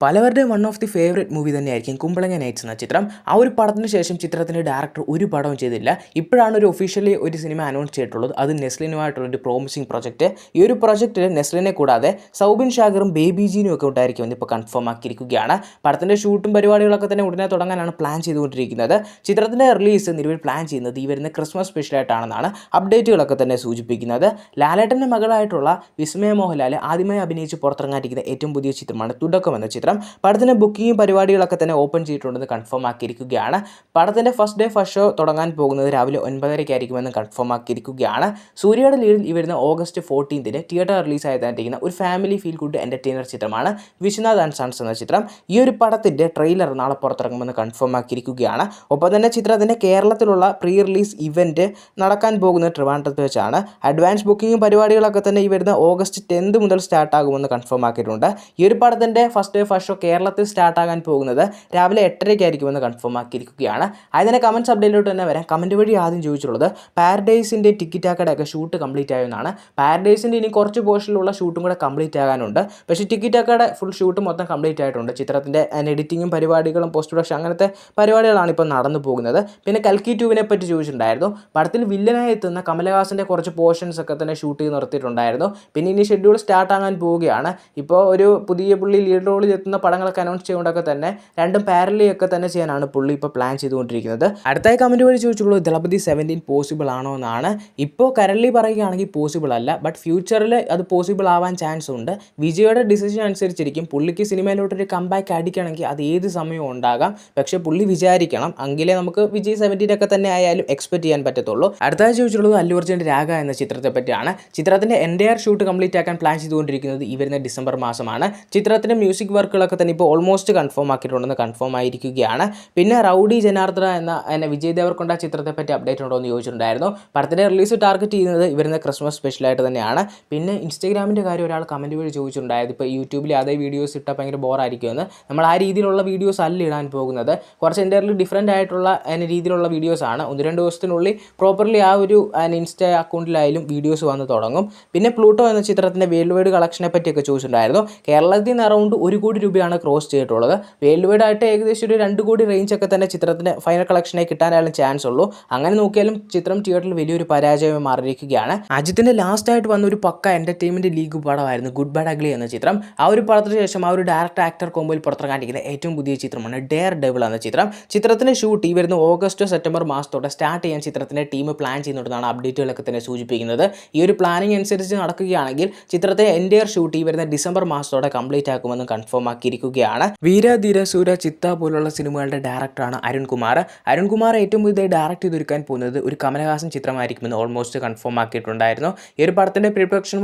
പലവരുടെയും one of the favourite movie തന്നെയായിരിക്കും Kumbalangi nights എന്ന ചിത്രം. ആ ഒരു പടത്തിന് ശേഷം ചിത്രത്തിൻ്റെ ഡയറക്ടർ ഒരു പടവും ചെയ്തില്ല. ഇപ്പോഴാണ് ഒരു ഒഫീഷ്യലി ഒരു സിനിമ അനൗൺസ് ചെയ്തിട്ടുള്ളത്. അത് നെസ്ലിനുമായിട്ടുള്ളൊരു പ്രോമിസിങ് പ്രൊജക്റ്റ്. ഈ ഒരു പ്രൊജക്റ്റിൽ നെസ്ലിനെ കൂടാതെ സൗബിൻ ഷാഗറും ബേബി ജീനും ഒക്കെ ഉണ്ടായിരിക്കുമെന്ന് ഇപ്പോൾ കൺഫേം ആക്കിയിരിക്കുകയാണ്. പടത്തിൻ്റെ ഷൂട്ടും പരിപാടികളൊക്കെ തന്നെ ഉടനെ തുടങ്ങാനാണ് പ്ലാൻ ചെയ്തുകൊണ്ടിരിക്കുന്നത്. ചിത്രത്തിൻ്റെ റിലീസ് നിലവിൽ പ്ലാൻ ചെയ്യുന്നത് ഈ വരുന്ന ക്രിസ്മസ് സ്പെഷ്യലായിട്ടാണെന്നാണ് അപ്ഡേറ്റുകളൊക്കെ തന്നെ സൂചിപ്പിക്കുന്നത്. ലാലേട്ടൻ്റെ മകളായിട്ടുള്ള വിസ്മയ മോഹൻലാൽ ആദ്യമായി അഭിനയിച്ച് പുറത്തിറങ്ങാതിരിക്കുന്ന ഏറ്റവും പുതിയ ചിത്രമാണ് തുടക്കം എന്ന ചിത്രം. പടത്തിൻ്റെ ബുക്കിങ്ങും പരിപാടികളൊക്കെ തന്നെ ഓപ്പൺ ചെയ്തിട്ടുണ്ടെന്ന് കൺഫേം ആക്കിയിരിക്കുകയാണ്. പടത്തിൻ്റെ ഫസ്റ്റ് ഡേ ഫസ്റ്റ് ഷോ തുടങ്ങാൻ പോകുന്നത് രാവിലെ 9:30 കൺഫേം ആക്കിയിരിക്കുകയാണ്. സൂര്യയുടെ ലീഡിൽ ഈ വരുന്ന ഓഗസ്റ്റ് 14 തിയേറ്റർ റിലീസായിരിക്കുന്ന ഒരു ഫാമിലി ഫീൽ ഗുഡ് എൻ്റർടൈനർ ചിത്രമാണ് വിശ്വനാഥ് ആൻഡ് സൺസ് എന്ന ചിത്രം. ഈ ഒരു പടത്തിൻ്റെ ട്രെയിലർ നാളെ പുറത്തിറങ്ങുമെന്ന് കൺഫേം ആക്കിയിരിക്കുകയാണ്. ഒപ്പം തന്നെ ചിത്രത്തിൻ്റെ കേരളത്തിലുള്ള പ്രീ റിലീസ് ഇവൻറ്റ് നടക്കാൻ പോകുന്നത് ട്രിവാൻഡ്രത്ത് വെച്ചാണ്. അഡ്വാൻസ് ബുക്കിങ്ങും പരിപാടികളൊക്കെ തന്നെ ഈ വരുന്ന ഓഗസ്റ്റ് 10 മുതൽ സ്റ്റാർട്ടാകുമെന്ന് കൺഫേം ആക്കിയിട്ടുണ്ട്. ഈ ഒരു പടത്തിൻ്റെ ഫസ്റ്റ് ഡേ ഫസ്റ്റ് ഷോ കേരളത്തിൽ സ്റ്റാർട്ടാകാൻ പോകുന്നത് രാവിലെ 8:30 കൺഫേം ആക്കിയിരിക്കുകയാണ്. അതിനെ കമൻറ്റ്സ് അപ്ഡേറ്റിലോട്ട് തന്നെ വരാം. കമൻറ്റ് വഴി ആദ്യം ചോദിച്ചിട്ടുള്ളത് പാരഡൈസിൻ്റെ ടിക്കറ്റാക്കടയൊക്കെ ഷൂട്ട് കംപ്ലീറ്റ് ആയെന്നാണ്. പാരഡൈസിൻ്റെ ഇനി കുറച്ച് പോർഷനിലുള്ള ഷൂട്ടും കൂടെ കംപ്ലീറ്റ് ആകാനുണ്ട്. പക്ഷേ ടിക്കറ്റാക്കയുടെ ഫുൾ ഷൂട്ട് മൊത്തം കംപ്ലീറ്റ് ആയിട്ടുണ്ട്. ചിത്രത്തിൻ്റെ എഡിറ്റിങ്ങും പരിപാടികളും പോസ്റ്റ് പ്രൊഡക്ഷൻ അങ്ങനത്തെ പരിപാടികളാണ് ഇപ്പോൾ നടന്നു പോകുന്നത്. പിന്നെ കൽക്കി 2 പറ്റി ചോദിച്ചിട്ടുണ്ടായിരുന്നു. പടത്തിൽ വില്ലനായി എത്തുന്ന കമലഹാസൻ്റെ കുറച്ച് പോർഷൻസ് ഒക്കെ തന്നെ ഷൂട്ട് ചെയ്ത് നിർത്തിയിട്ടുണ്ടായിരുന്നു. പിന്നെ ഇനി ഷെഡ്യൂൾ സ്റ്റാർട്ടാകാൻ പോവുകയാണ്. ഇപ്പോൾ ഒരു പുതിയ പുള്ളി ലീഡ് റോളിൽ എത്തുന്ന പടങ്ങളൊക്കെ അനൗൺസ് ചെയ്തുകൊണ്ടൊക്കെ തന്നെ രണ്ടും പാരലി ഒക്കെ തന്നെ ചെയ്യാനാണ് പുള്ളി ഇപ്പോൾ പ്ലാൻ ചെയ്തുകൊണ്ടിരിക്കുന്നത്. അടുത്തായി കമൻറ്റ് വഴി ചോദിച്ചുള്ളത് ദളപതി 17 പോസിബിൾ ആണോ എന്നാണ്. ഇപ്പോൾ കറൻലി പറയുകയാണെങ്കിൽ പോസിബിൾ അല്ല, ബട്ട് ഫ്യൂച്ചറിൽ അത് പോസിബിൾ ആവാൻ ചാൻസ് ഉണ്ട്. വിജയുടെ ഡിസിഷൻ അനുസരിച്ചിരിക്കും. പുള്ളിക്ക് സിനിമയിലോട്ടൊരു കംബാക്ക് അടിക്കണമെങ്കിൽ അത് ഏത് സമയവും ഉണ്ടാകാം. പക്ഷേ പുള്ളി വിചാരിക്കണം, എങ്കിലേ നമുക്ക് വിജയ് 17 ഒക്കെ തന്നെ ആയാലും എക്സ്പെക്ട് ചെയ്യാൻ പറ്റത്തുള്ളൂ. അടുത്തായി ചോദിച്ചുള്ളത് അല്ലു അർജുൻ്റെ രാഗ എന്ന ചിത്രത്തെ പറ്റിയാണ്. ചിത്രത്തിൻ്റെ എൻ്റയർ ഷൂട്ട് കംപ്ലീറ്റ് ആക്കാൻ പ്ലാൻ ചെയ്തുകൊണ്ടിരിക്കുന്നത് ഈ വരുന്ന ഡിസംബർ മാസമാണ്. ചിത്രത്തിൻ്റെ മ്യൂസിക് വർക്കുകളൊക്കെ തന്നെ ഇപ്പോൾ ഓൾമോസ്റ്റ് കൺഫേം ആക്കിയിട്ടുണ്ടെന്ന് കൺഫേം ആയിരിക്കുകയാണ്. പിന്നെ റൗഡി ജനാർദ്ദന എന്ന വിജയ് ദേവർകൊണ്ട ചിത്രത്തെ പറ്റി അപ്ഡേറ്റ് ഉണ്ടോ എന്ന് ചോദിച്ചിട്ടുണ്ടായിരുന്നു. പടത്തിൻ്റെ റിലീസ് ടാർഗറ്റ് ചെയ്യുന്നത് ഇവരുന്ന ക്രിസ്മസ് സ്പെഷ്യലായിട്ട് തന്നെയാണ്. പിന്നെ ഇൻസ്റ്റാഗ്രാമിൻ്റെ കാര്യം ഒരാൾ കമൻറ്റ് വഴി ചോദിച്ചിട്ടുണ്ടായിരുന്നു. ഇപ്പോൾ യൂട്യൂബിൽ അതേ വീഡിയോസ് ഇട്ടാൽ ഭയങ്കര ബോറായിരിക്കുമെന്ന്. നമ്മൾ ആ രീതിയിലുള്ള വീഡിയോസ് അല്ല ഇടാൻ പോകുന്നത്. കുറച്ച് എൻ്റയർലി ഡിഫറൻറ്റ് ആയിട്ടുള്ള രീതിയിലുള്ള വീഡിയോസാണ്. 1-2 ദിവസത്തിനുള്ളിൽ പ്രോപ്പർലി ആ ഒരു ഇൻസ്റ്റ അക്കൗണ്ടിലായാലും വീഡിയോസ് വന്ന് തുടങ്ങും. പിന്നെ പ്ലൂട്ടോ എന്ന ചിത്രത്തിൻ്റെ വേൾഡ് വൈഡ് കളക്ഷനെ പറ്റിയൊക്കെ ചോദിച്ചിട്ടുണ്ടായിരുന്നു. കേരളത്തിൽ നിന്ന് അറൗണ്ട് 1 കോടി രൂപയാണ് ക്രോസ് ചെയ്തിട്ടുള്ളത്. വേൾഡ് വൈഡ് ആയിട്ട് ഏകദേശം ഒരു 2 കോടി റേഞ്ച് ഒക്കെ തന്നെ ചിത്രത്തിന് ഫൈനൽ കളക്ഷനായി കിട്ടാനായാലും ചാൻസ് ഉള്ളൂ. അങ്ങനെ നോക്കിയാലും ചിത്രം തിയേറ്ററിൽ വലിയൊരു പരാജയമായി മാറിയിരിക്കുകയാണ്. അജിത്തിൻ്റെ ലാസ്റ്റ് ആയിട്ട് വന്ന ഒരു പക്ക എൻ്റർടൈൻമെൻറ്റ് ലീഗ് പടമായിരുന്നു ഗുഡ് ബാഡ് അഗ്ലി എന്ന ചിത്രം. ആ ഒരു പടത്തിന് ശേഷം ആ ഒരു ഡയറക്ടർ ആക്ടർ കോമ്പോയിൽ പുറത്തിറങ്ങാനിരിക്കുന്ന ഏറ്റവും പുതിയ ചിത്രമാണ് ഡെയർ ഡെവിൾ എന്ന ചിത്രം. ചിത്രത്തിൻ്റെ ഷൂട്ട് ഈ വരുന്ന ഓഗസ്റ്റ് സെപ്റ്റംബർ മാസത്തോടെ സ്റ്റാർട്ട് ചെയ്യാൻ ചിത്രത്തിൻ്റെ ടീം പ്ലാൻ ചെയ്യുന്നുണ്ടെന്നാണ് അപ്ഡേറ്റുകളൊക്കെ തന്നെ സൂചിപ്പിക്കുന്നത്. ഈ ഒരു പ്ലാനിങ് അനുസരിച്ച് നടക്കുകയാണെങ്കിൽ ചിത്രത്തിൻ്റെ എൻ്റയർ ഷൂട്ട് ഈ വരുന്ന ഡിസംബർ മാസത്തോടെ കംപ്ലീറ്റ് ആക്കുമെന്ന് കൺഫേം ആക്കിയിരിക്കുകയാണ്. വീര ധീര സൂര ചിത്ത പോലുള്ള സിനിമകളുടെ ഡയറക്ടറാണ് അരുൺകുമാർ. അരുൺകുമാർ ഏറ്റവും പുതിയതായി ഡയറക്റ്റ് ചെയ്തൊരുക്കാൻ പോകുന്നത് ഒരു കമലഹാസൻ ചിത്രമായിരിക്കുമെന്ന് ഓൾമോസ്റ്റ് കൺഫേം ആക്കിയിട്ടുണ്ടായിരുന്നു. ഈ ഒരു പടത്തിൻ്റെ പ്രീ പ്രൊഡക്ഷൻ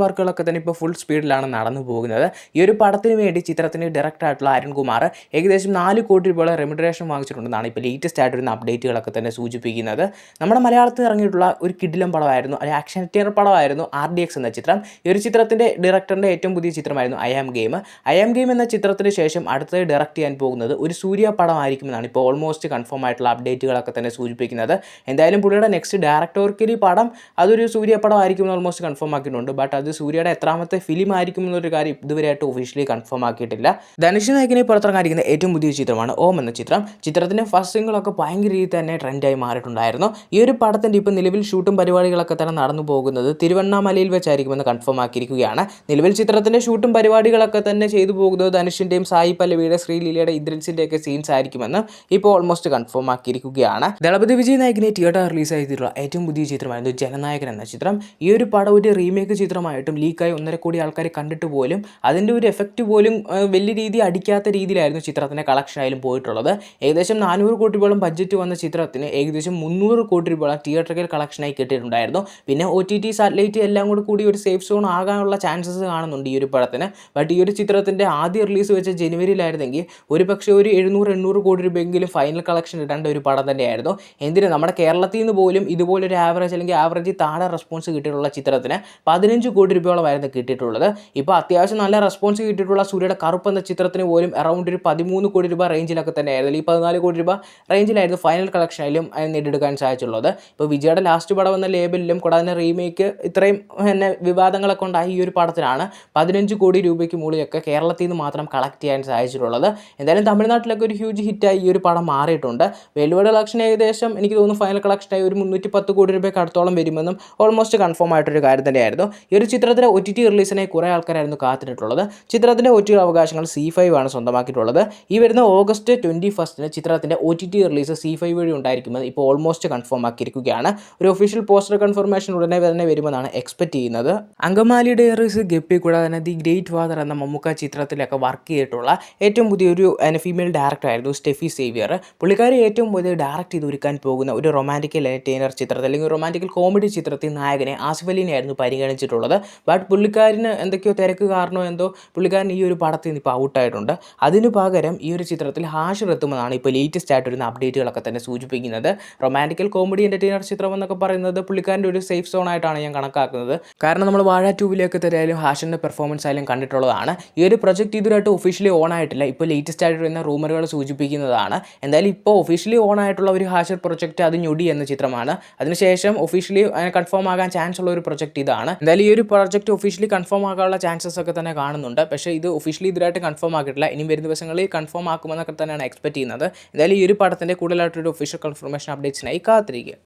വർക്കുകളൊക്കെ തന്നെ ഇപ്പോൾ ഫുൾ സ്പീഡിലാണ് നടന്നു പോകുന്നത്. ഈ ഒരു പടത്തിന് വേണ്ടി ചിത്രത്തിൻ്റെ ഡയറക്ടറായിട്ടുള്ള അരുൺകുമാർ ഏകദേശം 4 കോടി രൂപയുടെ റെമ്യൂണറേഷൻ വാങ്ങിച്ചിട്ടുണ്ടെന്നാണ് ഇപ്പോൾ ലേറ്റസ്റ്റ് ആയിട്ട് വരുന്ന അപ്ഡേറ്റുകളൊക്കെ തന്നെ സൂചിപ്പിക്കുന്നത്. നമ്മുടെ മലയാളത്തിൽ ഇറങ്ങിയിട്ടുള്ള ഒരു കിടിലം പടമായിരുന്നു, ഒരു ആക്ഷൻ തിയേറ്റർ പടമായിരുന്നു RDX എന്ന ചിത്രം. ഈ ഒരു ചിത്രത്തിൻ്റെ ഡയറക്ടറിൻ്റെ ഏറ്റവും പുതിയ ചിത്രമായിരുന്നു ഐ ആം ഗെയിം എന്ന ചിത്രത്തിന് ശേഷം അടുത്തത് ഡയറക്റ്റ് ചെയ്യാൻ പോകുന്നത് ഒരു സൂര്യ പടമായിരിക്കുമെന്നാണ് ഇപ്പോൾ ഓൾമോസ്റ്റ് കൺഫേം ആയിട്ടുള്ള അപ്ഡേറ്റുകളൊക്കെ തന്നെ സൂചിപ്പിക്കുന്നത്. എന്തായാലും പുള്ളിയുടെ നെക്സ്റ്റ് ഡയറക്ടോറിക്കലി പടം അതൊരു സൂര്യ പടം ആയിരിക്കുമെന്ന് ഓൾമോസ്റ്റ് കൺഫേം ആക്കിയിട്ടുണ്ട്. ബട്ട് അത് സൂര്യയുടെ എത്രാമത്തെ ഫിലിം ആയിരിക്കും എന്നൊരു കാര്യം ഇതുവരെയായിട്ട് ഒഫീഷ്യലി കൺഫേം ആക്കിയിട്ടില്ല. ധനുഷ് നായകനെ പുറത്തിറങ്ങാനിരിക്കുന്ന ഏറ്റവും പുതിയ ചിത്രമാണ് ഓം എന്ന ചിത്രം. ചിത്രത്തിൻ്റെ ഫസ്റ്റ് സിംഗിളൊക്കെ ഭയങ്കര രീതിയിൽ തന്നെ ട്രെൻഡായി മാറിയിട്ടുണ്ടായിരുന്നു. ഈ ഒരു പടത്തിൻ്റെ ഇപ്പോൾ നിലവിൽ ഷൂട്ടും പരിപാടികളൊക്കെ തന്നെ നടന്നു പോകുന്നത് തിരുവണ്ണാമലയിൽ വെച്ചായിരിക്കുമെന്ന് കൺഫേം ആക്കിയിരിക്കുകയാണ്. നിലവിൽ ചിത്രത്തിൻ്റെ ഷൂട്ടും പരിപാടികളൊക്കെ തന്നെ ചെയ്തു പോകുന്നത് ധനുഷിൻ്റെയും സായി പല്ലവിയുടെ ശ്രീലീലയുടെ ഇന്ദ്രൻസിൻ്റെ ഒക്കെ സീൻസ് ആയിരിക്കുമെന്ന് ഇപ്പോൾ ഓൾമോസ്റ്റ് കൺഫേം ആക്കിയിരിക്കുകയാണ്. ദളപതി വിജയ് നായകനെ തിയേറ്റർ റിലീസ് ചെയ്തിട്ടുള്ള ഏറ്റവും പുതിയ ചിത്രമായിരുന്നു ജനനായകൻ എന്ന ചിത്രം. ഈ ഒരു പടം ഒരു റീമേക്ക് ചിത്രമായിട്ടും ലീക്കായി 1.5 കോടി ആൾക്കാർ കണ്ടിട്ട് പോലും അതിൻ്റെ ഒരു എഫക്റ്റ് പോലും വലിയ രീതി അടിക്കാത്ത രീതിയിലായിരുന്നു ചിത്രത്തിൻ്റെ കളക്ഷൻ ആയാലും പോയിട്ടുള്ളത്. ഏകദേശം 400 കോടി രൂപയോളം ബഡ്ജറ്റ് വന്ന ചിത്രത്തിന് ഏകദേശം 300 കോടി രൂപയോളം തിയേറ്ററിക്കൽ കളക്ഷനായി കിട്ടിയിട്ടുണ്ടായിരുന്നു. പിന്നെ OTT സാറ്റലൈറ്റ് എല്ലാം കൂടി ഒരു സേഫ് സോൺ ആകാനുള്ള ചാൻസസ് കാണുന്നുണ്ട് ഈ ഒരു പടത്തിന്. ബട്ട് ഈ ഒരു ചിത്രത്തിൻ്റെ ആദ്യ റിലീസ് വെച്ച ജനുവരിയിലായിരുന്നെങ്കിൽ ഒരു പക്ഷേ ഒരു 700-800 കോടി രൂപയെങ്കിലും ഫൈനൽ കളക്ഷൻ ഇടേണ്ട ഒരു പടം തന്നെയായിരുന്നു. എന്തിന് നമ്മുടെ കേരളത്തിൽ നിന്ന് പോലും ഇതുപോലൊരു ആവറേജ് അല്ലെങ്കിൽ ആവറേജ് താഴെ റെസ്പോൺസ് കിട്ടിയിട്ടുള്ള ചിത്രത്തിന് 15 കോടി രൂപയോളമായിരുന്നു കിട്ടിയിട്ടുള്ളത്. ഇപ്പോൾ അത്യാവശ്യം നല്ല റെസ്പോൺസ് കിട്ടിയിട്ടുള്ള സൂര്യയുടെ കറുപ്പ് എന്ന ചിത്രത്തിന് പോലും അറൗണ്ട് ഒരു 13 കോടി രൂപ റേഞ്ചിലൊക്കെ തന്നെയായിരുന്നു. ഈ 14 കോടി രൂപ റേഞ്ചിലായിരുന്നു ഫൈനൽ കളക്ഷനിലും നേടിയെടുക്കാൻ സാധിച്ചുള്ളത്. ഇപ്പോൾ വിജയുടെ ലാസ്റ്റ് പടം എന്ന ലേബലിലും കൂടാതെ റീമേക്ക് ഇത്രയും തന്നെ വിവാദങ്ങളൊക്കെ ഉണ്ടായി ഈ ഒരു പടത്തിനാണ് 15 കോടി രൂപയ്ക്ക് മുകളിലൊക്കെ കേരളത്തിൽ നിന്ന് മാത്രം കളക്ട് കളക്ട് ചെയ്യാൻ സാധിച്ചിട്ടുള്ളത്. എന്തായാലും തമിഴ്നാട്ടിലൊക്കെ ഒരു ഹ്യൂജ് ഹിറ്റായി ഈ ഒരു പടം മാറിയിട്ടുണ്ട്. വേൾഡ് വൈഡ് കളക്ഷൻ ഏകദേശം എനിക്ക് തോന്നുന്നു ഫൈനൽ കളക്ഷനായി ഒരു 310 കോടി രൂപയ്ക്ക് അടുത്തോളം വരുമെന്നും ഓൾമോസ്റ്റ് കൺഫേം ആയിട്ടൊരു കാര്യം തന്നെയായിരുന്നു. ഈ ഒരു ചിത്രത്തിൻ്റെ OTT റിലീസിനായി കുറേ ആൾക്കാരായിരുന്നു കാത്തിട്ടുള്ളത്. ചിത്രത്തിൻ്റെ OTT അവകാശങ്ങൾ C5 ആണ് സ്വന്തമാക്കിയിട്ടുള്ളത്. ഈ വരുന്ന ഓഗസ്റ്റ് 21 ചിത്രത്തിൻ്റെ OTT റിലീസ് C5 വഴി ഉണ്ടായിരിക്കുമെന്ന് ഇപ്പോൾ ഓൾമോസ്റ്റ് കൺഫേം ആക്കിയിരിക്കുകയാണ്. ഒരു ഒഫീഷ്യൽ പോസ്റ്റർ കൺഫർമേഷൻ ഉടനെ തന്നെ വരുമെന്നാണ് എക്സ്പെക്ട് ചെയ്യുന്നത്. അങ്കമാലി ഡയറീസ്, ഗപ്പി കൂടാതെ തന്നെ ദി ഗ്രേറ്റ് ഫാദർ എന്ന മമ്മൂക്ക ചിത്രത്തിലൊക്കെ വർക്ക് ചെയ്തിട്ടുള്ള ഏറ്റവും പുതിയൊരു ഫീമെയിൽ ഡയറക്ടർ ആയിരുന്നു സ്റ്റെഫി സേവിയർ. പുള്ളിക്കാരി ഏറ്റവും പുതിയ ഡയറക്ട് ചെയ്ത് ഒരുക്കാൻ പോകുന്ന ഒരു റൊമാൻറ്റിക്കൽ എൻ്റർടൈനർ ചിത്രത്തിൽ അല്ലെങ്കിൽ റൊമാൻറ്റിക്കൽ കോമഡി ചിത്രത്തിൽ നായകനെ ആസിഫ് അലിനെയായിരുന്നു പരിഗണിച്ചിട്ടുള്ളത്. ബട്ട് പുള്ളിക്കാരന് എന്തൊക്കെയോ തിരക്ക് കാരണമോ എന്തോ പുള്ളിക്കാരൻ ഈ ഒരു പടത്തിൽ നിന്ന് ഇപ്പോൾ ഔട്ടായിട്ടുണ്ട്. അതിനു പകരം ഈ ഒരു ചിത്രത്തിൽ ഹാഷിർ എത്തുമെന്നാണ് ഇപ്പോൾ ലേറ്റസ്റ്റ് ആയിട്ട് വരുന്ന അപ്ഡേറ്റുകളൊക്കെ തന്നെ സൂചിപ്പിക്കുന്നത്. റൊമാൻറ്റിക്കൽ കോമഡി എൻ്റർടൈനർ ചിത്രം എന്നൊക്കെ പറയുന്നത് പുള്ളിക്കാരൻ്റെ ഒരു സേഫ് സോൺ ആയിട്ടാണ് ഞാൻ കണക്കാക്കുന്നത്. കാരണം നമ്മൾ വാഴ 2 തരായാലും ഹാഷിറിൻ്റെ പെർഫോമൻസ് ആയാലും കണ്ടിട്ടുള്ളതാണ്. ഈ ഒരു പ്രൊജക്റ്റ് ഇതുവരായിട്ട് ഒഫീഷ്യലി ഓൺ ആയിട്ടില്ല. ഇപ്പോൾ ലേറ്റസ്റ്റ് ആയിട്ട് വരുന്ന റൂമറുകൾ സൂചിപ്പിക്കുന്നതാണ്. എന്തായാലും ഇപ്പോൾ ഒഫീഷ്യലി ഓൺ ആയിട്ടുള്ള ഒരു ഹാഷിർ പ്രൊജക്റ്റ് അത് ഞൊടി എന്ന ചിത്രമാണ്. അതിനുശേഷം ഒഫീഷ്യലി കൺഫേം ആകാൻ ചാൻസ് ഉള്ള ഒരു പ്രൊജക്റ്റ് ഇതാണ്. എന്തായാലും ഈ ഒരു പ്രൊജക്റ്റ് ഒഫീഷ്യലി കൺഫേം ആകാനുള്ള ചാൻസസ് ഒക്കെ തന്നെ കാണുന്നുണ്ട്. പക്ഷേ ഇത് ഒഫീഷ്യലി ഇതുവരായിട്ട് കൺഫേം ആക്കിയിട്ടില്ല. ഇനി വരുന്ന ദിവസങ്ങളിൽ കൺഫേം ആക്കുമെന്നൊക്കെ തന്നെയാണ് എക്സ്പെക്ട് ചെയ്യുന്നത്. എന്തായാലും ഈ ഒരു പടത്തിൻ്റെ കൂടുതലായിട്ടൊരു ഒഫീഷ്യൽ കൺഫർമേഷൻ അപ്ഡേറ്റ്സിനായി കാത്തിരിക്കുക.